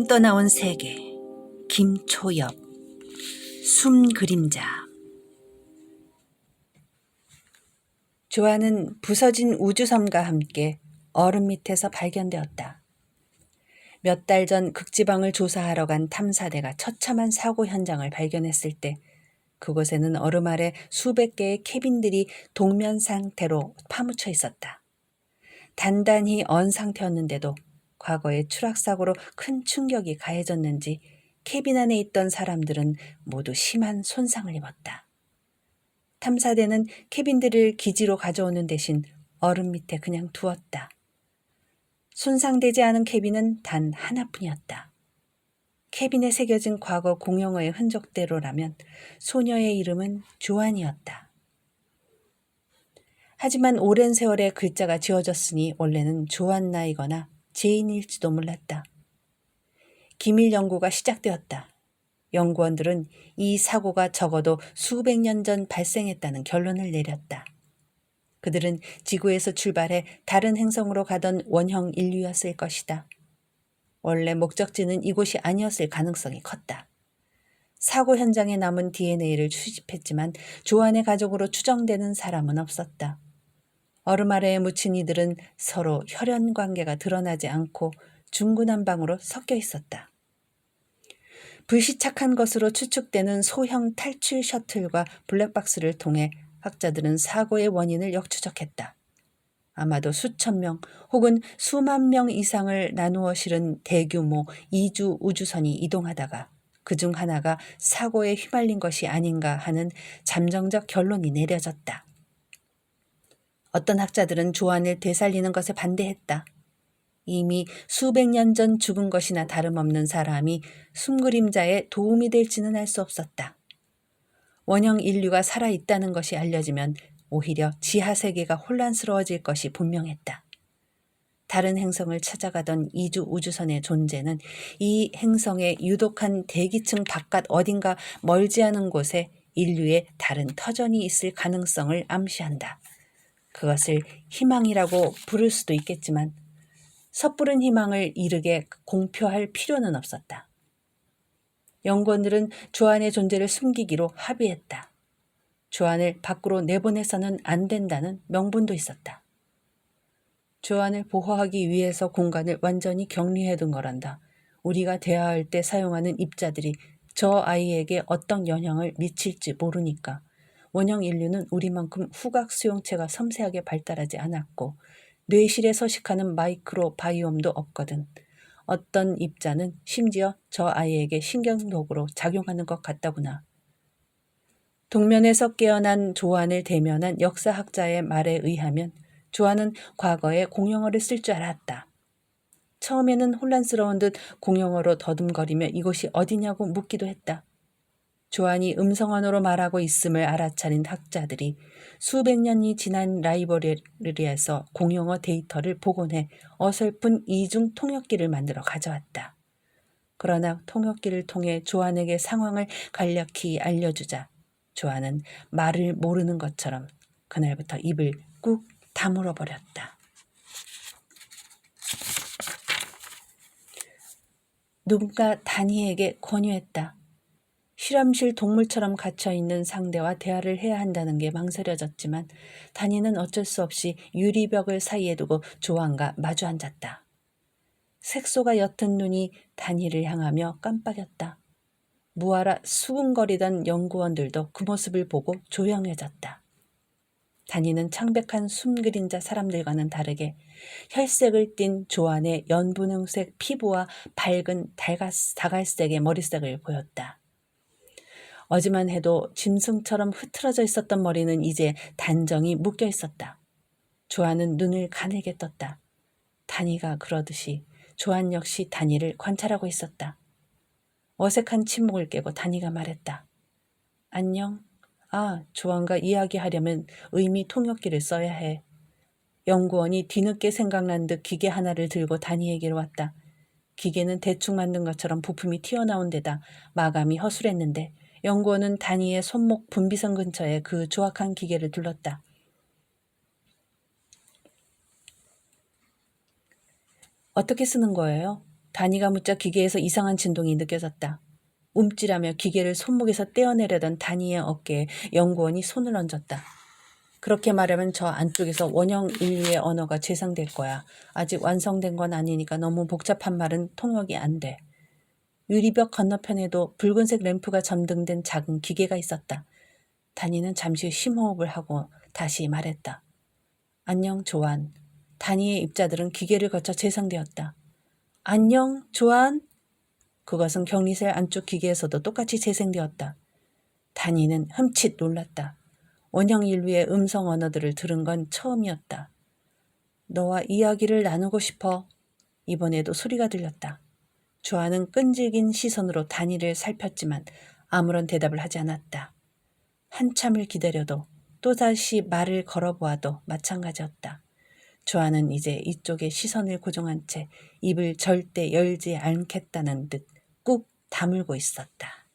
떠나온 세계. 김초엽. 숨 그림자. 조아는 부서진 우주섬과 함께 얼음 밑에서 발견되었다. 몇 달 전 극지방을 조사하러 간 탐사대가 처참한 사고 현장을 발견했을 때 그곳에는 얼음 아래 수백 개의 캐빈들이 동면 상태로 파묻혀 있었다. 단단히 언 상태였는데도 과거의 추락사고로 큰 충격이 가해졌는지 캐빈 안에 있던 사람들은 모두 심한 손상을 입었다. 탐사대는 캐빈들을 기지로 가져오는 대신 얼음 밑에 그냥 두었다. 손상되지 않은 캐빈은 단 하나뿐이었다. 캐빈에 새겨진 과거 공용어의 흔적대로라면 소녀의 이름은 조안이었다. 하지만 오랜 세월의 글자가 지워졌으니 원래는 조안나이거나 제인일지도 몰랐다. 기밀 연구가 시작되었다. 연구원들은 이 사고가 적어도 수백 년 전 발생했다는 결론을 내렸다. 그들은 지구에서 출발해 다른 행성으로 가던 원형 인류였을 것이다. 원래 목적지는 이곳이 아니었을 가능성이 컸다. 사고 현장에 남은 DNA를 수집했지만 조안의 가족으로 추정되는 사람은 없었다. 얼음 아래에 묻힌 이들은 서로 혈연 관계가 드러나지 않고 중구난방으로 섞여 있었다. 불시착한 것으로 추측되는 소형 탈출 셔틀과 블랙박스를 통해 학자들은 사고의 원인을 역추적했다. 아마도 수천 명 혹은 수만 명 이상을 나누어 실은 대규모 이주 우주선이 이동하다가 그중 하나가 사고에 휘말린 것이 아닌가 하는 잠정적 결론이 내려졌다. 어떤 학자들은 조안을 되살리는 것에 반대했다. 이미 수백 년 전 죽은 것이나 다름없는 사람이 숨그림자에 도움이 될지는 알 수 없었다. 원형 인류가 살아있다는 것이 알려지면 오히려 지하세계가 혼란스러워질 것이 분명했다. 다른 행성을 찾아가던 이주 우주선의 존재는 이 행성의 유독한 대기층 바깥 어딘가 멀지 않은 곳에 인류의 다른 터전이 있을 가능성을 암시한다. 그것을 희망이라고 부를 수도 있겠지만 섣부른 희망을 이르게 공표할 필요는 없었다. 연구원들은 조안의 존재를 숨기기로 합의했다. 조안을 밖으로 내보내서는 안 된다는 명분도 있었다. 조안을 보호하기 위해서 공간을 완전히 격리해둔 거란다. 우리가 대화할 때 사용하는 입자들이 저 아이에게 어떤 영향을 미칠지 모르니까. 원형 인류는 우리만큼 후각 수용체가 섬세하게 발달하지 않았고 뇌실에 서식하는 마이크로 바이옴도 없거든. 어떤 입자는 심지어 저 아이에게 신경독으로 작용하는 것 같다구나. 동면에서 깨어난 조안을 대면한 역사학자의 말에 의하면 조안은 과거에 공용어를 쓸 줄 알았다. 처음에는 혼란스러운 듯 공용어로 더듬거리며 이곳이 어디냐고 묻기도 했다. 조안이 음성언어로 말하고 있음을 알아차린 학자들이 수백 년이 지난 라이브러리에서 공용어 데이터를 복원해 어설픈 이중 통역기를 만들어 가져왔다. 그러나 통역기를 통해 조안에게 상황을 간략히 알려주자 조안은 말을 모르는 것처럼 그날부터 입을 꾹 다물어 버렸다. 누군가 다니에게 권유했다. 실험실 동물처럼 갇혀있는 상대와 대화를 해야 한다는 게 망설여졌지만 다니는 어쩔 수 없이 유리벽을 사이에 두고 조안과 마주 앉았다. 색소가 옅은 눈이 다니를 향하며 깜빡였다. 무알아 수군거리던 연구원들도 그 모습을 보고 조용해졌다. 다니는 창백한 숨그림자 사람들과는 다르게 혈색을 띤 조안의 연분홍색 피부와 밝은 다갈색의 머리색을 보였다. 어제만 해도 짐승처럼 흐트러져 있었던 머리는 이제 단정히 묶여 있었다. 조안은 눈을 가늘게 떴다. 다니가 그러듯이 조안 역시 다니를 관찰하고 있었다. 어색한 침묵을 깨고 다니가 말했다. 안녕. 조안과 이야기하려면 의미 통역기를 써야 해. 연구원이 뒤늦게 생각난 듯 기계 하나를 들고 다니에게로 왔다. 기계는 대충 만든 것처럼 부품이 튀어나온 데다 마감이 허술했는데 연구원은 다니의 손목 분비선 근처에 그 조악한 기계를 둘렀다. 어떻게 쓰는 거예요? 다니가 묻자 기계에서 이상한 진동이 느껴졌다. 움찔하며 기계를 손목에서 떼어내려던 다니의 어깨에 연구원이 손을 얹었다. 그렇게 말하면 저 안쪽에서 원형 인류의 언어가 재생될 거야. 아직 완성된 건 아니니까 너무 복잡한 말은 통역이 안 돼. 유리벽 건너편에도 붉은색 램프가 점등된 작은 기계가 있었다. 다니는 잠시 심호흡을 하고 다시 말했다. 안녕, 조안. 다니의 입자들은 기계를 거쳐 재생되었다. 안녕, 조안. 그것은 격리실 안쪽 기계에서도 똑같이 재생되었다. 다니는 흠칫 놀랐다. 원형 인류의 음성 언어들을 들은 건 처음이었다. 너와 이야기를 나누고 싶어. 이번에도 소리가 들렸다. 조안은 끈질긴 시선으로 다니를 살폈지만 아무런 대답을 하지 않았다. 한참을 기다려도 또다시 말을 걸어보아도 마찬가지였다. 조안은 이제 이쪽에 시선을 고정한 채 입을 절대 열지 않겠다는 듯 꾹 다물고 있었다.